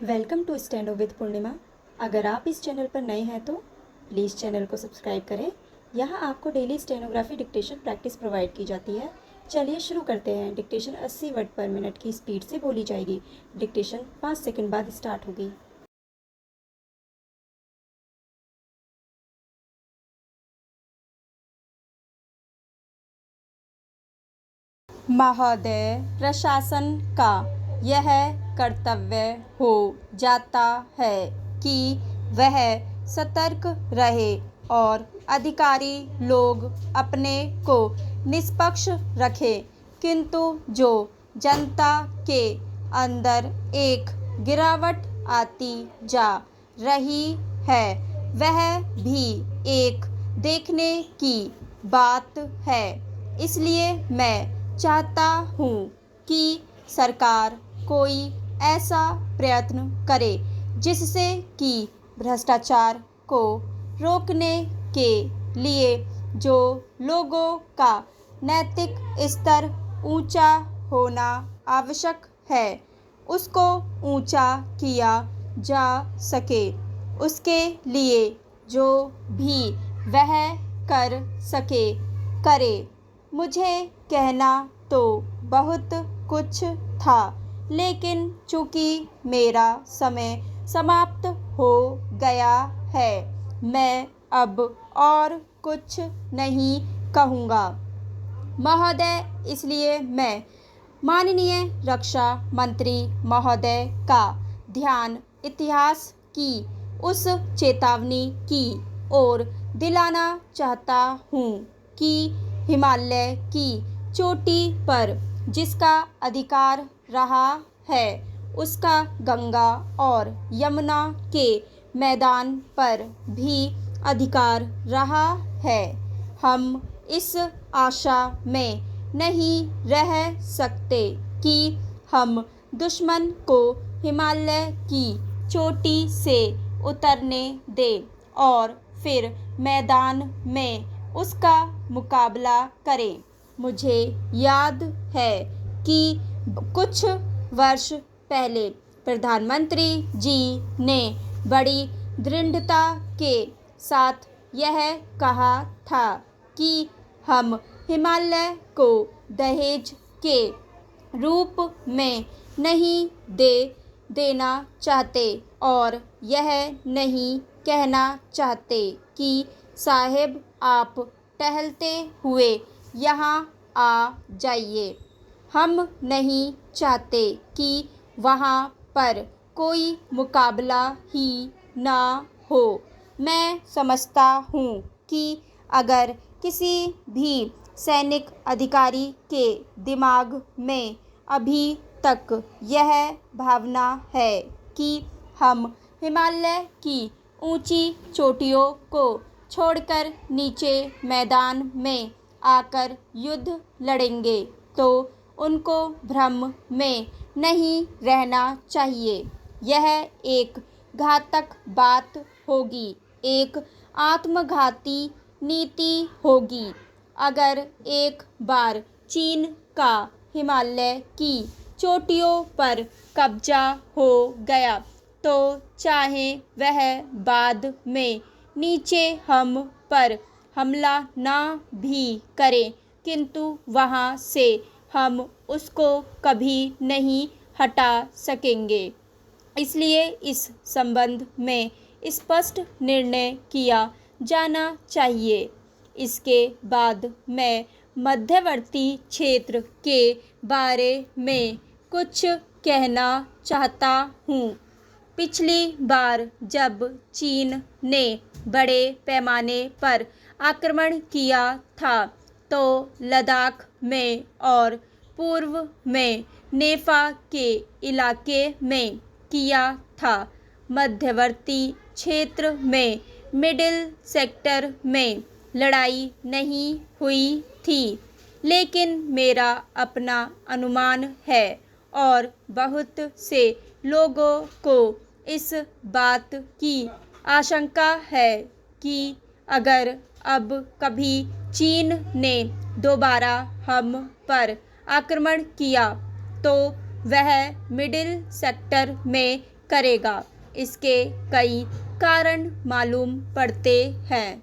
Welcome to स्टैंडो with पूर्णिमा। अगर आप इस चैनल पर नए हैं तो प्लीज़ चैनल को सब्सक्राइब करें। यहाँ आपको daily stenography dictation practice provide की जाती है। चलिए शुरू करते हैं। डिक्टेशन 80 वर्ड पर मिनट की स्पीड से बोली जाएगी। डिक्टेशन 5 सेकंड बाद स्टार्ट होगी। महोदय, प्रशासन का यह कर्तव्य हो जाता है कि वह सतर्क रहे और अधिकारी लोग अपने को निष्पक्ष रखें, किंतु जो जनता के अंदर एक गिरावट आती जा रही है वह भी एक देखने की बात है। इसलिए मैं चाहता हूँ कि सरकार कोई ऐसा प्रयत्न करे जिससे कि भ्रष्टाचार को रोकने के लिए जो लोगों का नैतिक स्तर ऊंचा होना आवश्यक है उसको ऊंचा किया जा सके। उसके लिए जो भी वह कर सके करे। मुझे कहना तो बहुत कुछ था, लेकिन चूँकि मेरा समय समाप्त हो गया है, मैं अब और कुछ नहीं कहूँगा। महोदय, इसलिए मैं माननीय रक्षा मंत्री महोदय का ध्यान इतिहास की उस चेतावनी की ओर दिलाना चाहता हूँ कि हिमालय की चोटी पर जिसका अधिकार रहा है उसका गंगा और यमुना के मैदान पर भी अधिकार रहा है। हम इस आशा में नहीं रह सकते कि हम दुश्मन को हिमालय की चोटी से उतरने दें और फिर मैदान में उसका मुकाबला करें। मुझे याद है कि कुछ वर्ष पहले प्रधानमंत्री जी ने बड़ी दृढ़ता के साथ यह कहा था कि हम हिमालय को दहेज के रूप में नहीं देना चाहते और यह नहीं कहना चाहते कि साहेब आप टहलते हुए यहाँ आ जाइए। हम नहीं चाहते कि वहाँ पर कोई मुकाबला ही ना हो। मैं समझता हूँ कि अगर किसी भी सैनिक अधिकारी के दिमाग में अभी तक यह भावना है कि हम हिमालय की ऊंची चोटियों को छोड़कर नीचे मैदान में आकर युद्ध लड़ेंगे, तो उनको भ्रम में नहीं रहना चाहिए। यह एक घातक बात होगी, एक आत्मघाती नीति होगी। अगर एक बार चीन का हिमालय की चोटियों पर कब्जा हो गया तो चाहे वह बाद में नीचे हम पर हमला ना भी करें, किंतु वहाँ से हम उसको कभी नहीं हटा सकेंगे। इसलिए इस संबंध में स्पष्ट निर्णय किया जाना चाहिए। इसके बाद मैं मध्यवर्ती क्षेत्र के बारे में कुछ कहना चाहता हूँ। पिछली बार जब चीन ने बड़े पैमाने पर आक्रमण किया था तो लद्दाख में और पूर्व में नेफा के इलाके में किया था। मध्यवर्ती क्षेत्र में मिडिल सेक्टर में लड़ाई नहीं हुई थी, लेकिन मेरा अपना अनुमान है और बहुत से लोगों को इस बात की आशंका है कि अगर अब कभी चीन ने दोबारा हम पर आक्रमण किया तो वह मिडिल सेक्टर में करेगा। इसके कई कारण मालूम पड़ते हैं।